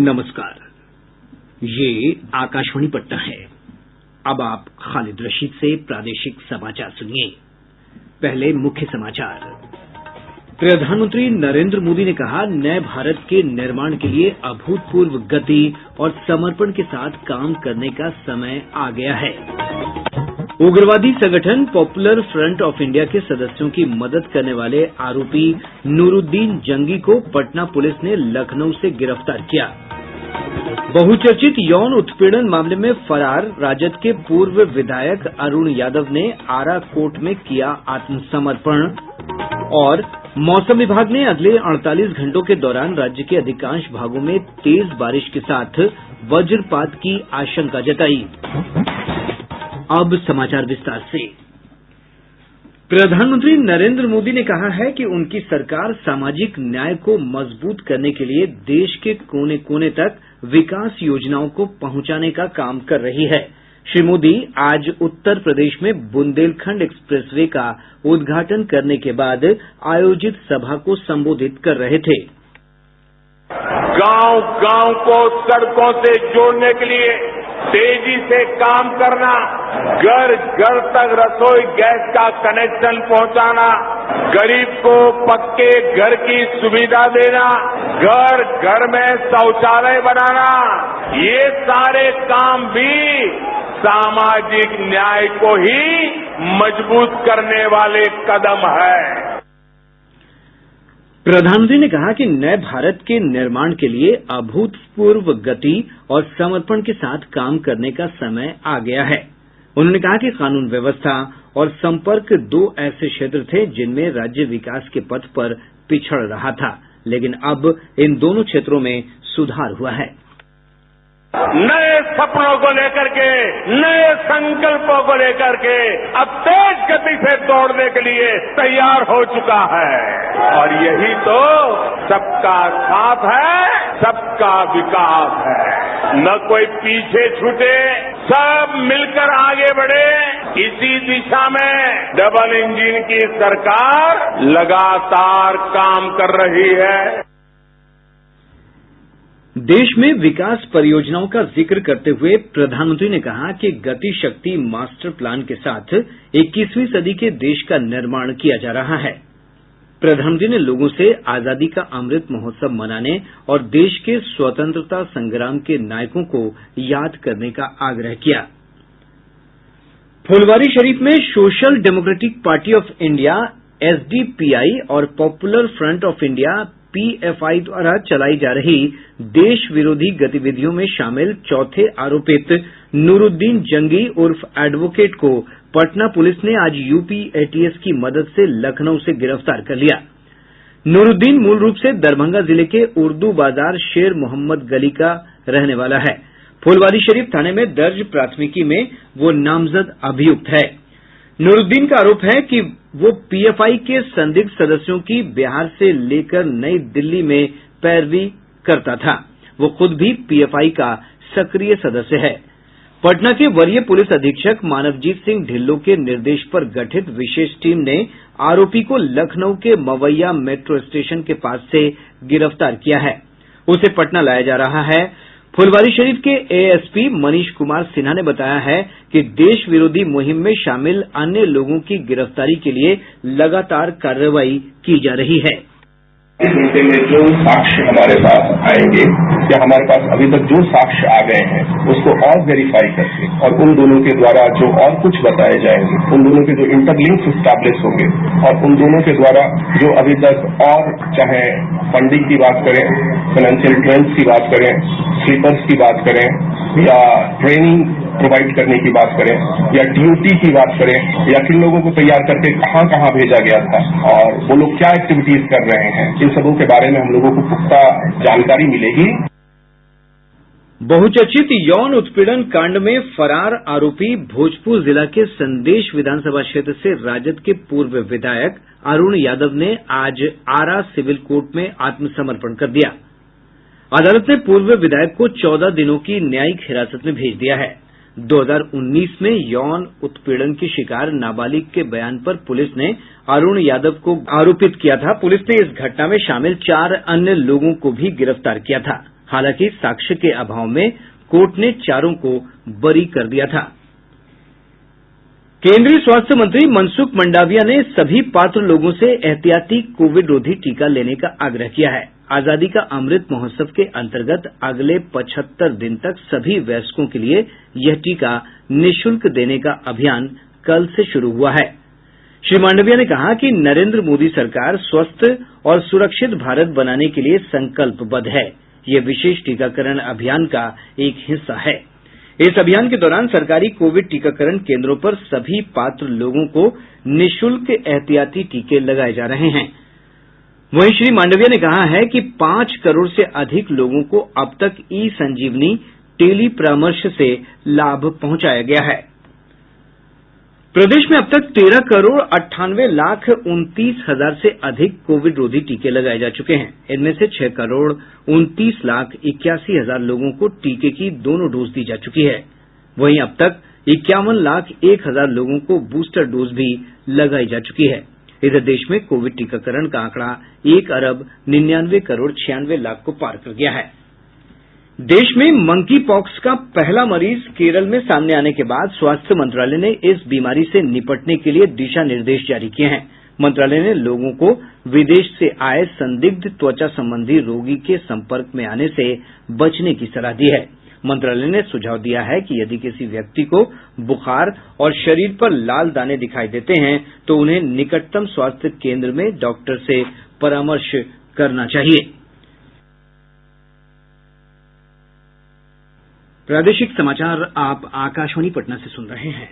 नमस्कार, ये आकाशवाणी पटना है। अब आप खालिद रशीद से प्रादेशिक समाचार सुनिए। पहले मुख्य समाचार। प्रधानमंत्री नरेंद्र मोदी ने कहा, नए भारत के निर्माण के लिए अभूतपूर्व गति और समर्पण के साथ काम करने का समय आ गया है। उग्रवादी संगठन पॉपुलर फ्रंट ऑफ इंडिया के सदस्यों की मदद करने वाले आरोपी नूरुद्दीन जंगी को पटना पुलिस ने लखनऊ से गिरफ्तार किया। बहुचर्चित यौन उत्पीड़न मामले में फरार राजद के पूर्व विधायक अरुण यादव ने आरा कोर्ट में किया आत्मसमर्पण। और मौसम विभाग ने अगले 48 घंटों के दौरान राज्य के अधिकांश भागों में तेज बारिश के साथ वज्रपात की आशंका जताई। अब समाचार विस्तार से। प्रधानमंत्री नरेंद्र मोदी ने कहा है कि उनकी सरकार सामाजिक न्याय को मजबूत करने के लिए देश के कोने कोने तक विकास योजनाओं को पहुंचाने का काम कर रही है। श्री मोदी आज उत्तर प्रदेश में बुंदेलखंड एक्सप्रेसवे का उद्घाटन करने के बाद आयोजित सभा को संबोधित कर रहे थे। गांव-गांव को सड़कों से जोड़ने के लिए तेजी से काम करना, घर-घर तक रसोई गैस का कनेक्शन पहुंचाना, गरीब को पक्के घर की सुविधा देना, घर-घर में शौचालय बनाना, ये सारे काम भी सामाजिक न्याय को ही मजबूत करने वाले कदम है। प्रधानमंत्री ने कहा कि नए भारत के निर्माण के लिए अभूतपूर्व गति और समर्पण के साथ काम करने का समय आ गया है। उन्होंने कहा कि कानून व्यवस्था और संपर्क दो ऐसे क्षेत्र थे जिनमें राज्य विकास के पथ पर पिछड़ रहा था, लेकिन अब इन दोनों क्षेत्रों में सुधार हुआ है। नए सपनों को लेकर के, नए संकल्पों को लेकर के अब तेज गति से दौड़ने के लिए तैयार हो चुका है। और यही तो सबका साथ है, सबका विकास है। न कोई पीछे छूटे, सब मिलकर आगे बढ़े। इसी दिशा में डबल इंजन की सरकार लगातार काम कर रही है। देश में विकास परियोजनाओं का जिक्र करते हुए प्रधानमंत्री ने कहा कि गति शक्ति मास्टर प्लान के साथ 21वीं सदी के देश का निर्माण किया जा रहा है। प्रधानमंत्री ने लोगों से आजादी का अमृत महोत्सव मनाने और देश के स्वतंत्रता संग्राम के नायकों को याद करने का आग्रह किया। फुलवारीशरीफ में social democratic party of India (एसडीपीआई) और पॉपुलर फ्रंट ऑफ इंडिया (पीएफआई) द्वारा चलाई जा रही देश विरोधी गतिविधियों में शामिल चौथे आरोपित नूरुद्दीन जंगी उर्फ एडवोकेट को पटना पुलिस ने आज यूपी एटीएस की मदद से लखनऊ से गिरफ्तार कर लिया। नूरुद्दीन मूल रूप से दरभंगा जिले के उर्दू बाजार शेर मोहम्मद गली का रहने वाला है। फुलवारीशरीफ थाने में दर्ज प्राथमिकी में वो नामजद अभियुक्त है। नूरुद्दीन का आरोप है कि वो पीएफआई के संदिग्ध सदस्यों की बिहार से लेकर नई दिल्ली में पैरवी करता था। वो खुद भी पीएफआई का सक्रिय सदस्य है। पटना के वरीय पुलिस अधीक्षक मानवजीत सिंह ढिल्लों के निर्देश पर गठित विशेष टीम ने आरोपी को लखनऊ के मवैया मेट्रो स्टेशन के पास से गिरफ्तार किया है। उसे पटना लाया जा रहा है। फुलवारीशरीफ के एएसपी मनीष कुमार सिन्हा ने बताया है कि देश विरोधी मुहिम में शामिल अन्य लोगों की गिरफ्तारी के लिए लगातार कार्रवाई की जा रही है। इस घंटे में जो साक्ष्य हमारे पास आएंगे या हमारे पास अभी तक जो साक्ष्य आ गए हैं उसको और वेरीफाई करके और उन दोनों के द्वारा जो और कुछ बताए जाएंगे, उन दोनों के जो इंटरलिंक्स एस्टैब्लिश होंगे और उन दोनों के द्वारा जो अभी तक और चाहे फंडिंग की बात करें, फाइनेंशियल ट्रेंड्स की बात करें, स्लीपर्स की बात करें या ट्रेनिंग प्रोवाइड करने की बात करें या ड्यूटी की बात करें या किन लोगों को तैयार करके कहां कहां भेजा गया था और वो लोग क्या एक्टिविटीज कर रहे हैं, इन सबों के बारे में हम लोगों को पुख्ता जानकारी मिलेगी। बहुचर्चित यौन उत्पीड़न कांड में फरार आरोपी भोजपुर जिला के संदेश विधानसभा क्षेत्र से राजद के पूर्व विधायक अरुण यादव ने आज आरा सिविल कोर्ट में आत्मसमर्पण कर दिया। अदालत ने पूर्व विधायक को 14 दिनों की न्यायिक हिरासत में भेज दिया है। 2019 में यौन उत्पीड़न की शिकार नाबालिग के बयान पर पुलिस ने अरुण यादव को आरोपित किया था। पुलिस ने इस घटना में शामिल 4 अन्य लोगों को भी गिरफ्तार किया था। हालांकि साक्ष्य के अभाव में कोर्ट ने चारों को बरी कर दिया था। केंद्रीय स्वास्थ्य मंत्री मनसुख मंडाविया ने सभी पात्र लोगों से एहतियाती कोविड रोधी टीका लेने का आग्रह किया है। आजादी का अमृत महोत्सव के अंतर्गत अगले 75 दिन तक सभी वयस्कों के लिए यह टीका निःशुल्क देने का अभियान कल से शुरू हुआ है। श्री मांडविया ने कहा कि नरेंद्र मोदी सरकार स्वस्थ और सुरक्षित भारत बनाने के लिए संकल्पबद्ध है। यह विशेष टीकाकरण अभियान का एक हिस्सा है। इस अभियान के दौरान सरकारी कोविड टीकाकरण केंद्रों पर सभी पात्र लोगों को निःशुल्क एहतियाती टीके लगाए जा रहे हैं। वहीं श्री मांडविया ने कहा है कि 5 करोड़ से अधिक लोगों को अब तक ई संजीवनी टेली परामर्श से लाभ पहुंचाया गया है। प्रदेश में अब तक 13 करोड़ 98 लाख 29 हजार से अधिक कोविड रोधी टीके लगाए जा चुके हैं। इनमें से 6 करोड़ 29 लाख 81 हजार लोगों को टीके की दोनों डोज दी जा चुकी है। वहीं अब तक 51 लाख 1 हजार लोगों को बूस्टर डोज भी लगाई जा चुकी है। इधर देश में कोविड टीकाकरण का आंकड़ा 1 अरब 99 करोड़ 96 लाख को पार कर गया है। देश में मंकी पॉक्स का पहला मरीज केरल में सामने आने के बाद स्वास्थ्य मंत्रालय ने इस बीमारी से निपटने के लिए दिशा निर्देश जारी किए हैं। मंत्रालय ने लोगों को विदेश से आए संदिग्ध त्वचा संबंधी रोगी के संपर्क में आने से बचने की सलाह दी है। मंत्रालय ने सुझाव दिया है कि यदि किसी व्यक्ति को बुखार और शरीर पर लाल दाने दिखाई देते हैं तो उन्हें निकटतम स्वास्थ्य केंद्र में डॉक्टर से परामर्श करना चाहिए। प्रादेशिक समाचार आप आकाशवाणी पटना से सुन रहे हैं।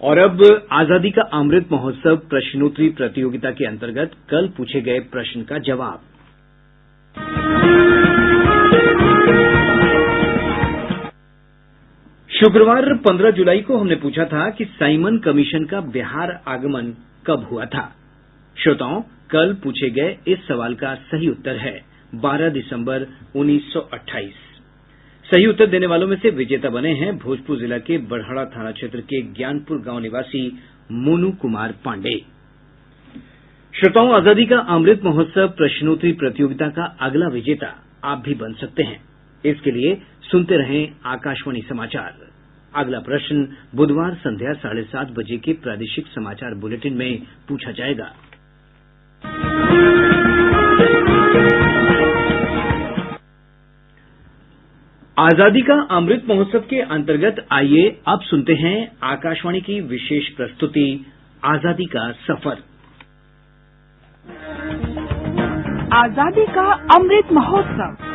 और अब आजादी का अमृत महोत्सव प्रश्नोत्तरी प्रतियोगिता के अंतर्गत कल पूछे गए प्रश्न का जवाब। शुक्रवार 15 जुलाई को हमने पूछा था कि साइमन कमीशन का बिहार आगमन कब हुआ था। श्रोताओं, कल पूछे गए इस सवाल का सही उत्तर है 12 दिसंबर 1928। सही उत्तर देने वालों में से विजेता बने हैं भोजपुर जिला के बड़हड़ा थाना क्षेत्र के ज्ञानपुर गांव निवासी मोनू कुमार पांडे। श्रोताओं, आजादी का अमृत महोत्सव प्रश्नोत्तरी प्रतियोगिता का अगला विजेता आप भी बन सकते हैं। इसके लिए सुनते रहें आकाशवाणी समाचार। अगला प्रश्न बुधवार संध्या 7:30 बजे के प्रादेशिक समाचार बुलेटिन में पूछा जाएगा। आजादी का अमृत महोत्सव के अंतर्गत आइए अब सुनते हैं आकाशवाणी की विशेष प्रस्तुति आजादी का सफर। आजादी का अमृत महोत्सव।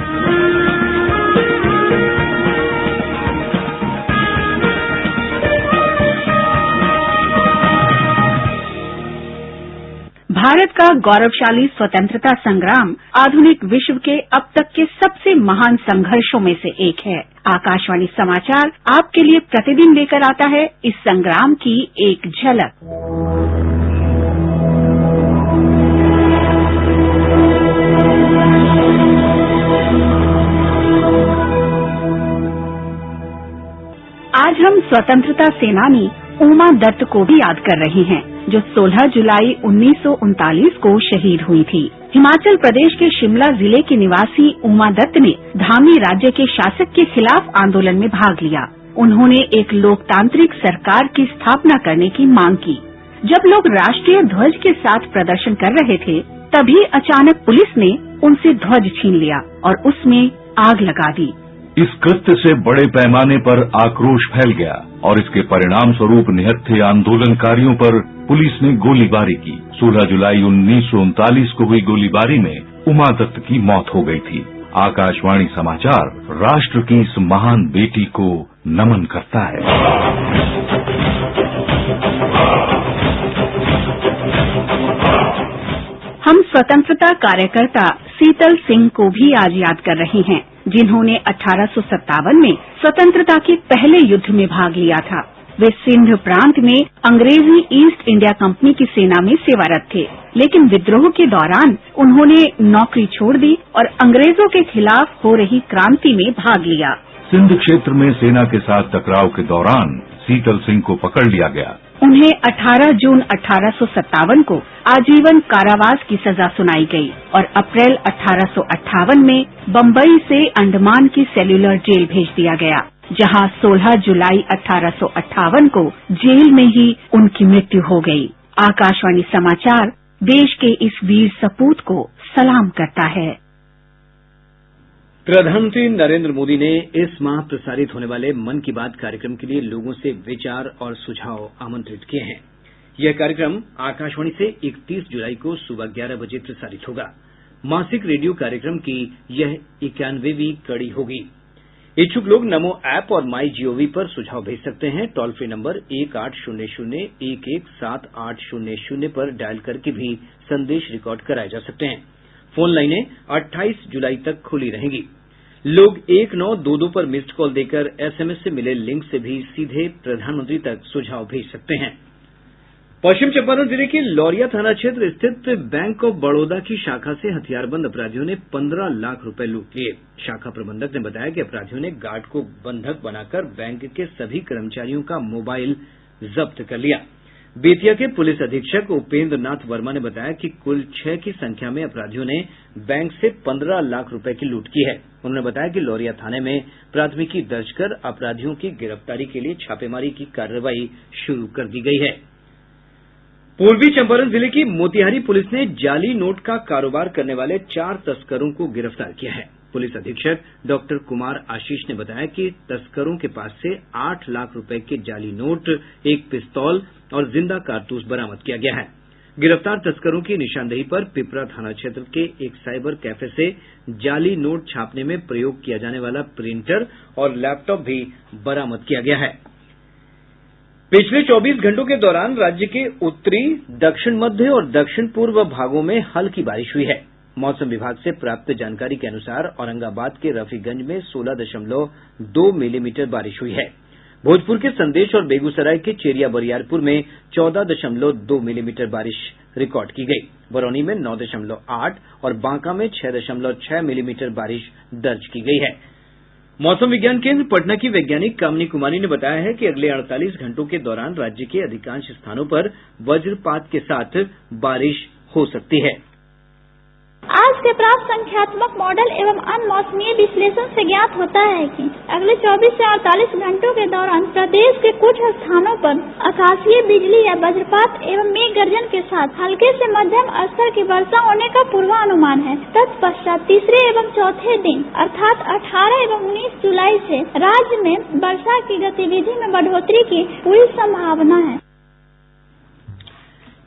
भारत का गौरवशाली स्वतंत्रता संग्राम आधुनिक विश्व के अब तक के सबसे महान संघर्षों में से एक है। आकाशवाणी समाचार आपके लिए प्रतिदिन लेकर आता है इस संग्राम की एक झलक। आज हम स्वतंत्रता सेनानी उमा दत्त को भी याद कर रहे हैं, जो 16 जुलाई 1939 को शहीद हुई थी। हिमाचल प्रदेश के शिमला जिले के निवासी उमा दत्त ने धामी राज्य के शासक के खिलाफ आंदोलन में भाग लिया। उन्होंने एक लोकतांत्रिक सरकार की स्थापना करने की मांग की। जब लोग राष्ट्रीय ध्वज के साथ प्रदर्शन कर रहे थे, तभी अचानक पुलिस ने उनसे ध्वज छीन लिया और उसमें आग लगा दी। इस कृत्य से बड़े पैमाने पर आक्रोश फैल गया और इसके परिणाम स्वरूप निहत्थे आंदोलनकारियों पर पुलिस ने गोलीबारी की। 16 जुलाई 1939 को हुई गोलीबारी में उमा दत्त की मौत हो गई थी। आकाशवाणी समाचार राष्ट्र की इस महान बेटी को नमन करता है। हम स्वतंत्रता कार्यकर्ता शीतल सिंह को भी आज याद कर रहे हैं, जिन्होंने 1857 में स्वतंत्रता के पहले युद्ध में भाग लिया था। वे सिंध प्रांत में अंग्रेजी ईस्ट इंडिया कंपनी की सेना में सेवारत थे, लेकिन विद्रोह के दौरान उन्होंने नौकरी छोड़ दी और अंग्रेजों के खिलाफ हो रही क्रांति में भाग लिया। सिंध क्षेत्र में सेना के साथ टकराव के दौरान शीतल सिंह को पकड़ लिया गया। उन्हें 18 जून 1857 को आजीवन कारावास की सजा सुनाई गई और अप्रैल 1858 में बम्बई से अंडमान की सेल्यूलर जेल भेज दिया गया, जहां 16 जुलाई 1858 को जेल में ही उनकी मृत्यु हो गई। आकाशवाणी समाचार देश के इस वीर सपूत को सलाम करता है। प्रधानमंत्री नरेंद्र मोदी ने इस माह प्रसारित होने वाले मन की बात कार्यक्रम के लिए लोगों से विचार और सुझाव आमंत्रित किए हैं। यह कार्यक्रम आकाशवाणी से 31 जुलाई को सुबह 11 बजे प्रसारित होगा। मासिक रेडियो कार्यक्रम की यह 91वीं कड़ी होगी। इच्छुक लोग नमो ऐप और माई जीओवी पर सुझाव भेज सकते हैं। टोल फ्री नंबर 1800-117800 पर डायल करके भी संदेश रिकॉर्ड कराए जा सकते हैं। फोन लाइनें 28 जुलाई तक खुली रहेंगी। लोग 1922 पर मिस्ड कॉल देकर एसएमएस से मिले लिंक से भी सीधे प्रधानमंत्री तक सुझाव भेज सकते हैं। पश्चिम चंपारण जिले के लौरिया थाना क्षेत्र स्थित बैंक ऑफ बड़ौदा की शाखा से हथियारबंद अपराधियों ने 15 लाख रुपए लूट लिए। शाखा प्रबंधक ने बताया कि अपराधियों ने गार्ड को बंधक बनाकर बैंक के सभी कर्मचारियों का मोबाइल जब्त कर लिया। बेतिया के पुलिस अधीक्षक उपेंद्र नाथ वर्मा ने बताया कि कुल 6 की संख्या में अपराधियों ने बैंक से 15 लाख रुपए की लूट की है। उन्होंने बताया कि लौरिया थाने में प्राथमिकी दर्ज कर अपराधियों की गिरफ्तारी के लिए छापेमारी की कार्रवाई शुरू कर दी गई है। पूर्वी चंपारण जिले की मोतिहारी पुलिस ने जाली नोट का कारोबार करने वाले 4 तस्करों को गिरफ्तार किया है। पुलिस अधीक्षक डॉक्टर कुमार आशीष ने बताया कि तस्करों के पास से 8 लाख रुपए के जाली नोट, एक पिस्तौल और जिंदा कारतूस बरामद किया गया है। गिरफ्तार तस्करों की निशानदेही पर पिपरा थाना क्षेत्र के एक साइबर कैफे से जाली नोट छापने में प्रयोग किया जाने वाला प्रिंटर और लैपटॉप भी बरामद किया गया है। पिछले 24 घंटों के दौरान राज्य के उत्तरी, दक्षिण मध्य और दक्षिण पूर्व भागों में हल्की बारिश हुई है। मौसम विभाग से प्राप्त जानकारी के अनुसार औरंगाबाद के रफीगंज में 16.2 मिलीमीटर बारिश हुई है। भोजपुर के संदेश और बेगूसराय के चेरिया बरियारपुर में 14.2 मिलीमीटर बारिश रिकॉर्ड की गई। बरौनी में 9.8 और बांका में 6.6 मिलीमीटर बारिश दर्ज की गई है। मौसम विज्ञान केंद्र पटना की वैज्ञानिक कामनी कुमारी ने बताया है कि अगले 48 घंटों के दौरान राज्य के अधिकांश स्थानों पर वज्रपात के साथ बारिश हो सकती है। आज के प्राप्त संख्यात्मक मॉडल एवं अनमौसमीय विश्लेषण से ज्ञात होता है कि अगले 24 से 48 घंटों के दौरान प्रदेश के कुछ स्थानों पर आकाशीय बिजली या वज्रपात एवं मेघ गर्जन के साथ हल्के से मध्यम स्तर की वर्षा होने का पूर्वानुमान है। तत्पश्चात तीसरे एवं चौथे दिन अर्थात 18 एवं 19 जुलाई से राज्य में वर्षा की गतिविधि में बढ़ोतरी की पूरी संभावना है।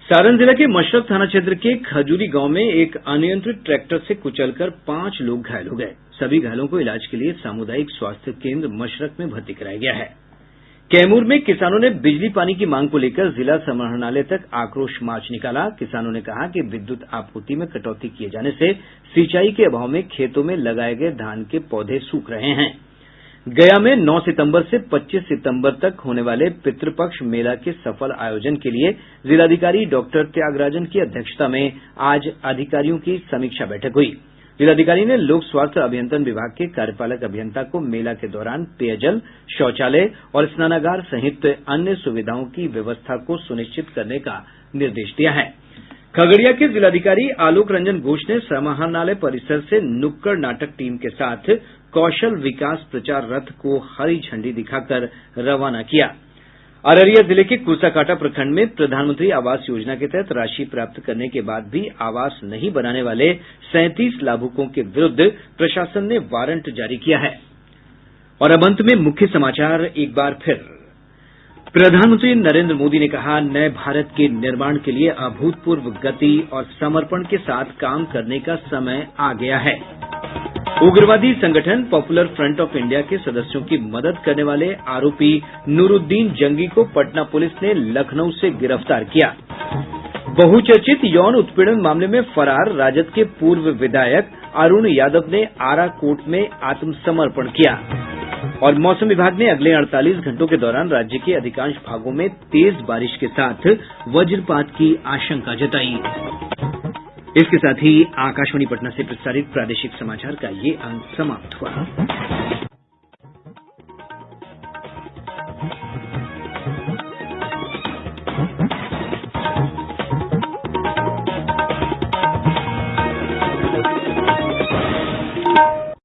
सारण जिला के मशरक थाना क्षेत्र के खजूरी गांव में एक अनियंत्रित ट्रैक्टर से कुचलकर 5 लोग घायल हो गए। सभी घायलों को इलाज के लिए सामुदायिक स्वास्थ्य केंद्र मशरक में भर्ती कराया गया है। कैमूर में किसानों ने बिजली पानी की मांग को लेकर जिला समाहरणालय तक आक्रोश मार्च निकाला। किसानों ने कहा कि विद्युत आपूर्ति में कटौती किए जाने से सिंचाई के अभाव में खेतों में लगाए गए धान के पौधे सूख रहे हैं। गया में 9 सितंबर से 25 सितंबर तक होने वाले पितृपक्ष मेला के सफल आयोजन के लिए जिलाधिकारी डॉक्टर त्यागराजन की अध्यक्षता में आज अधिकारियों की समीक्षा बैठक हुई। जिलाधिकारी ने लोक स्वास्थ्य अभियंत्रण विभाग के कार्यपालक अभियंता को मेला के दौरान पेयजल, शौचालय और स्नानागार सहित अन्य सुविधाओं की व्यवस्था को सुनिश्चित करने का निर्देश दिया है। खगड़िया के जिलाधिकारी आलोक रंजन घोष ने समाहरणालय परिसर से नुक्कड़ नाटक टीम के साथ कौशल विकास प्रचार रथ को हरी झंडी दिखाकर रवाना किया। अररिया जिले के कुर्साकांटा प्रखंड में प्रधानमंत्री आवास योजना के तहत राशि प्राप्त करने के बाद भी आवास नहीं बनाने वाले 37 लाभुकों के विरुद्ध प्रशासन ने वारंट जारी किया है। और अब अंत में मुख्य समाचार एक बार फिर। प्रधानमंत्री नरेंद्र मोदी ने कहा, नए भारत के निर्माण के लिए अभूतपूर्व गति और समर्पण के साथ काम करने का समय आ गया है। उग्रवादी संगठन पॉपुलर फ्रंट ऑफ इंडिया के सदस्यों की मदद करने वाले आरोपी नूरुद्दीन जंगी को पटना पुलिस ने लखनऊ से गिरफ्तार किया। बहुचर्चित यौन उत्पीड़न मामले में फरार राजद के पूर्व विधायक अरुण यादव ने आरा कोर्ट में आत्मसमर्पण किया। और मौसम विभाग ने अगले 48 घंटों के दौरान राज्य के अधिकांश भागों में तेज बारिश के साथ वज्रपात की आशंका जताई। इसके साथ ही आकाशवाणी पटना से प्रसारित प्रादेशिक समाचार का ये अंक समाप्त हुआ।